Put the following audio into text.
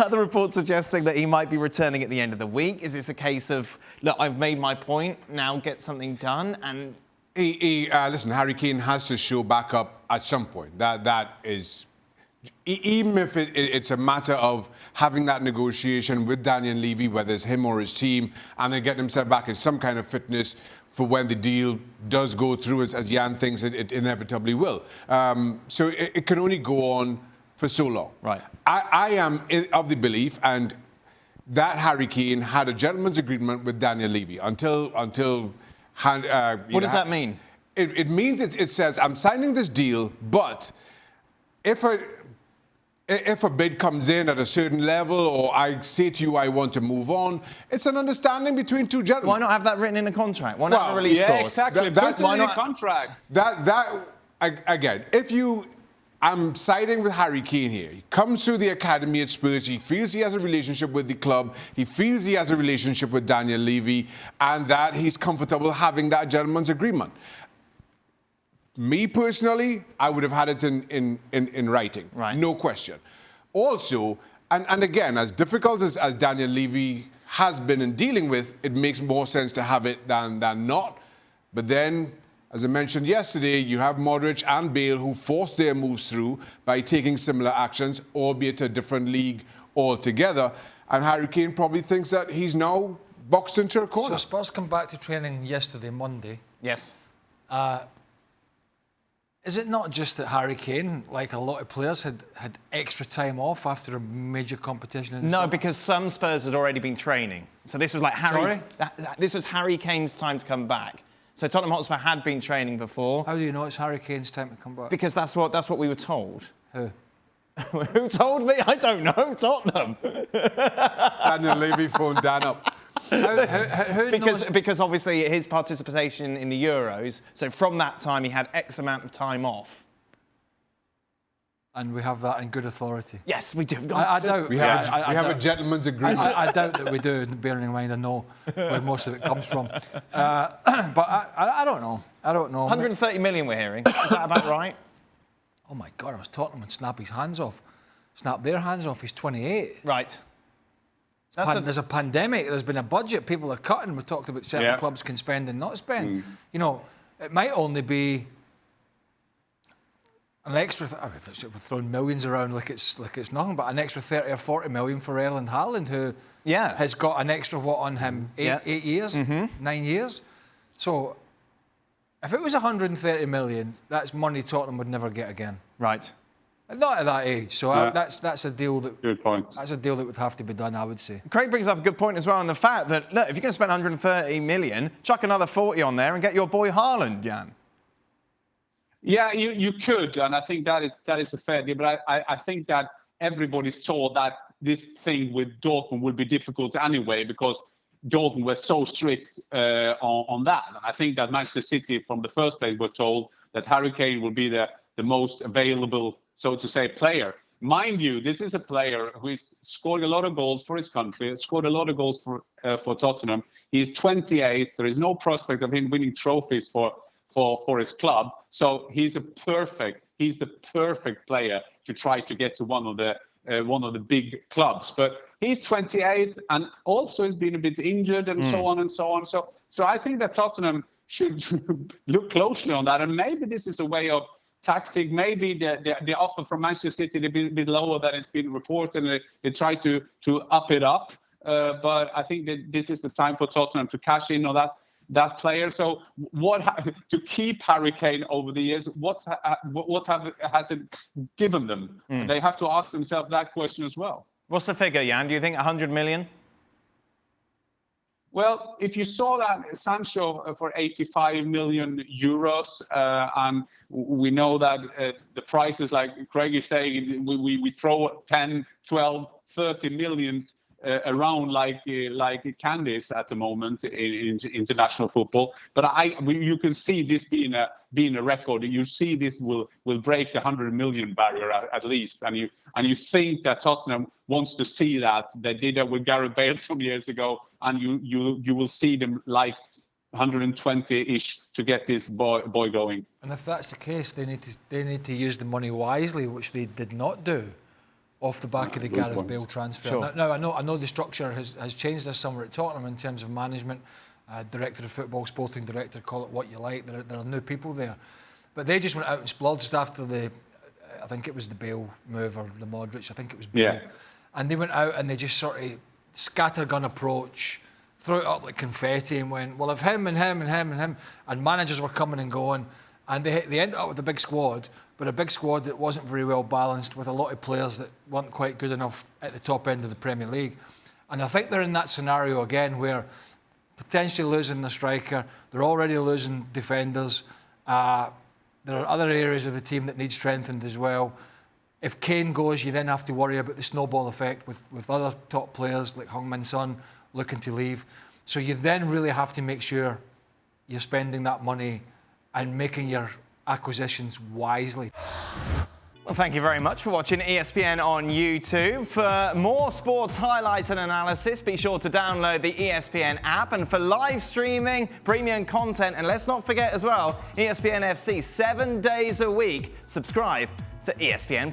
Other reports suggesting that he might be returning at the end of the week. Is this a case of, look, I've made my point, now get something done? And listen, Harry Kane has to show back up at some point. That is, even if it's a matter of having that negotiation with Daniel Levy, whether it's him or his team, and then getting himself back in some kind of fitness for when the deal does go through, as Jan thinks it inevitably will. So it can only go on for so long. Right. I am of the belief, and that Harry Kane had a gentleman's agreement with Daniel Levy until. What does that mean? It means it says I'm signing this deal, but if a bid comes in at a certain level, or I say to you I want to move on, it's an understanding between two gentlemen. Why not have that written in a contract? Why not have a release clause? Exactly. That's why not a contract. Again, I'm siding with Harry Kane here. He comes through the academy at Spurs. He feels he has a relationship with the club. He feels he has a relationship with Daniel Levy, and that he's comfortable having that gentleman's agreement. Me personally, I would have had it in writing, right. No question. Also, and again, as difficult as Daniel Levy has been in dealing with, it makes more sense to have it than not. But then, as I mentioned yesterday, you have Modric and Bale who forced their moves through by taking similar actions, albeit a different league altogether. And Harry Kane probably thinks that he's now boxed into a corner. So Spurs come back to training yesterday, Monday. Yes. Is it not just that Harry Kane, like a lot of players, had extra time off after a major competition in the summer? Because some Spurs had already been training. So this was like this was Harry Kane's time to come back. So Tottenham Hotspur had been training before. How do you know it's Harry Kane's time to come back? Because that's what we were told. Who? Who told me? I don't know. Tottenham. Daniel Levy phoned Dan up. Because obviously his participation in the Euros, so from that time he had X amount of time off. And we have that in good authority. Yes, we do. I doubt we have a gentleman's agreement. I doubt that we do, bearing in mind I know where most of it comes from. But I don't know. 130 million we're hearing. Is that about right? Oh my God, I was Tottenham and snap their hands off. He's 28. Right. There's a pandemic, there's been a budget, people are cutting. We talked about certain clubs can spend and not spend. You know, it might only be an extra, we're throwing millions around like it's nothing, but an extra 30 or 40 million for Erling Haaland, who has got an extra on him, 8 years, 9 years. So if it was 130 million, that's money Tottenham would never get again. Right. Not at that age, so that's a deal that. Good point. That's a deal that would have to be done, I would say. Craig brings up a good point as well on the fact that look, if you're going to spend 130 million, chuck another 40 on there and get your boy Haaland, Jan. Yeah, you could, and I think that is a fair deal. But I think that everybody saw that this thing with Dortmund would be difficult anyway because Dortmund was so strict on that. And I think that Manchester City, from the first place, were told that Harry Kane will be the most available, so to say, player. Mind you, this is a player who is scoring a lot of goals for his country, scored a lot of goals for Tottenham. He is 28. There is no prospect of him winning trophies for his club. So he's the perfect player to try to get to one of the big clubs. But he's 28 and also has been a bit injured and so on and so on. So I think that Tottenham should look closely on that. And maybe this is a way of tactic. Maybe the offer from Manchester City is a bit lower than it's been reported, and they try to up it up. But I think that this is the time for Tottenham to cash in on that player. So to keep Harry Kane over the years, what has it given them? They have to ask themselves that question as well. What's the figure, Jan? Do you think 100 million? Well, if you saw that Sancho for 85 million euros, and we know that the prices, like Craig is saying, we throw 10, 12, 30 millions around like candies at the moment in international football. But you can see this being a record. You see this will break the 100 million barrier at least, and you think that Tottenham wants to see that. They did that with Gareth Bale some years ago, and you will see them like 120-ish to get this boy going. And if that's the case, they need to use the money wisely, which they did not do. off the back of the Gareth Bale transfer. Sure. Now, I know the structure has changed this summer at Tottenham in terms of management, director of football, sporting director, call it what you like. There are new people there. But they just went out and splurged after I think it was the Bale move or the Modric, I think it was Bale. Yeah. And they went out and they just sort of scattergun approach, threw it up like confetti and went, well, if him and him and him and him, and managers were coming and going, and they ended up with a big squad, but a big squad that wasn't very well balanced with a lot of players that weren't quite good enough at the top end of the Premier League. And I think they're in that scenario again where potentially losing the striker, they're already losing defenders. There are other areas of the team that need strengthened as well. If Kane goes, you then have to worry about the snowball effect with other top players like Heung-min Son looking to leave. So you then really have to make sure you're spending that money and making your acquisitions wisely. Well, thank you very much for watching ESPN on YouTube. For more sports highlights and analysis, be sure to download the ESPN app. And for live streaming, premium content, and let's not forget as well, ESPN FC 7 days a week. Subscribe to ESPN+.